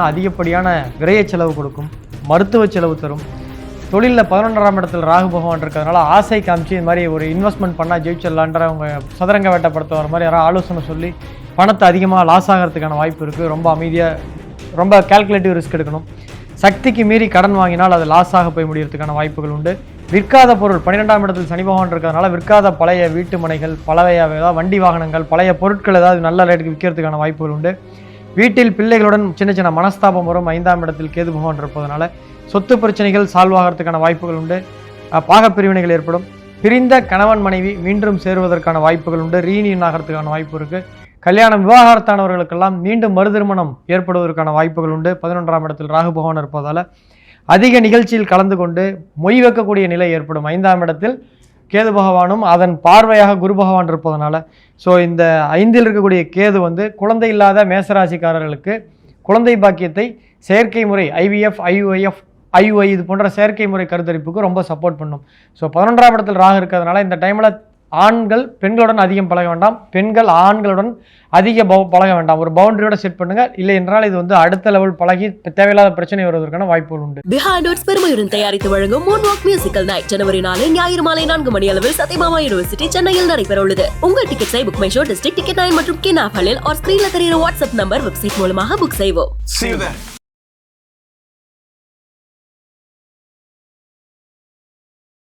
அதிகப்படியான விரைய செலவு கொடுக்கும், மருத்துவ செலவு தரும். தொழிலில் 11ஆம் இடத்தில் ராகு பகவான் இருக்கிறதுனால ஆசை காமிச்சு இந்த மாதிரி ஒரு இன்வெஸ்ட்மெண்ட் பண்ணால் ஜெயிச்சிடலான்ற அவங்க சதுரங்க வேட்டப்படுத்த வர மாதிரி யாராவது ஆலோசனை சொல்லி பணத்தை அதிகமாக லாஸ் ஆகிறதுக்கான வாய்ப்பு இருக்குது. ரொம்ப அமைதியாக, ரொம்ப கால்குலேட்டிவ் ரிஸ்க் எடுக்கணும். சக்திக்கு மீறி கடன் வாங்கினால் அது லாஸ் ஆக போய் முடியறதுக்கான வாய்ப்புகள் உண்டு. விற்காத பொருள் 12ஆம் இடத்தில் சனி பகவான் இருக்கிறதுனால விற்காத பழைய வீட்டு மனைகள், பழைய ஏதாவது வண்டி வாகனங்கள், பழைய பொருட்கள் ஏதாவது நல்ல ரேட்டுக்கு விற்கிறதுக்கான வாய்ப்புகள் உண்டு. வீட்டில் பிள்ளைகளுடன் சின்ன சின்ன மனஸ்தாபம் வரும். 5ஆம் இடத்தில் கேது பகவான் இருப்பதனால சொத்து பிரச்சனைகள் சால்வ் ஆகிறதுக்கான வாய்ப்புகள் உண்டு. பாகப்பிரிவினைகள் ஏற்படும். பிரிந்த கணவன் மனைவி மீண்டும் சேருவதற்கான வாய்ப்புகள் உண்டு. ரீயூனியன் ஆகிறதுக்கான வாய்ப்பு இருக்குது. கல்யாணம் விவாகரத்தானவர்களுக்கெல்லாம் மீண்டும் மறுதிருமணம் ஏற்படுவதற்கான வாய்ப்புகள் உண்டு. 11ஆம் இடத்தில் ராகு பகவான் இருப்பதால் அதிக நிகழ்ச்சியில் கலந்து கொண்டு மொய் வைக்கக்கூடிய நிலை ஏற்படும். 5ஆம் இடத்தில் கேது பகவானும் அதன் பார்வையாக குரு பகவான் இருப்பதனால இந்த 5இல் இருக்கக்கூடிய கேது குழந்தை இல்லாத மேசராசிக்காரர்களுக்கு குழந்தை பாக்கியத்தை செயற்கை முறை IVF, IUI இது போன்ற செயற்கை முறை கருத்தரிப்புக்கு ரொம்ப சப்போர்ட் பண்ணும். 11ஆம் இடத்தில் ராகு இருக்கிறதுனால இந்த டைமில் ஆண்கள் பெண்களுடன் அதிகம் பழக வேண்டாம், பெண்கள் ஆண்களுடன் அதிக பழக வேண்டாம். ஒரு பவுண்டரியோட செட் பண்ணுங்க. இல்லை என்றால் இது அடுத்த லெவல் பழகி தேவையில்லாத பிரச்சனை வருவதற்கான வாய்ப்புகள் உண்டு. பிஹைண்ட் நோட்ஸ் பெருமையுடன் தயாரித்து வழங்கும் மூன்வாக் மியூசிக்கல் நைட் ஜனவரி 4 ஞாயிறு மாலை 4 மணி அளவில் சத்யபாமா யூனிவர்சிட்டி சென்னையில் நடைபெற உள்ளது. உங்கள் டிக்கெட்ஸை BookMyShow, district ticket 9 மற்றும் கின் ஆப்களில் ஸ்கிரீன்ல தெரிகிற வாட்ஸ்அப் நம்பர், வெப்சைட் மூலமாக புக் செய்வோம்.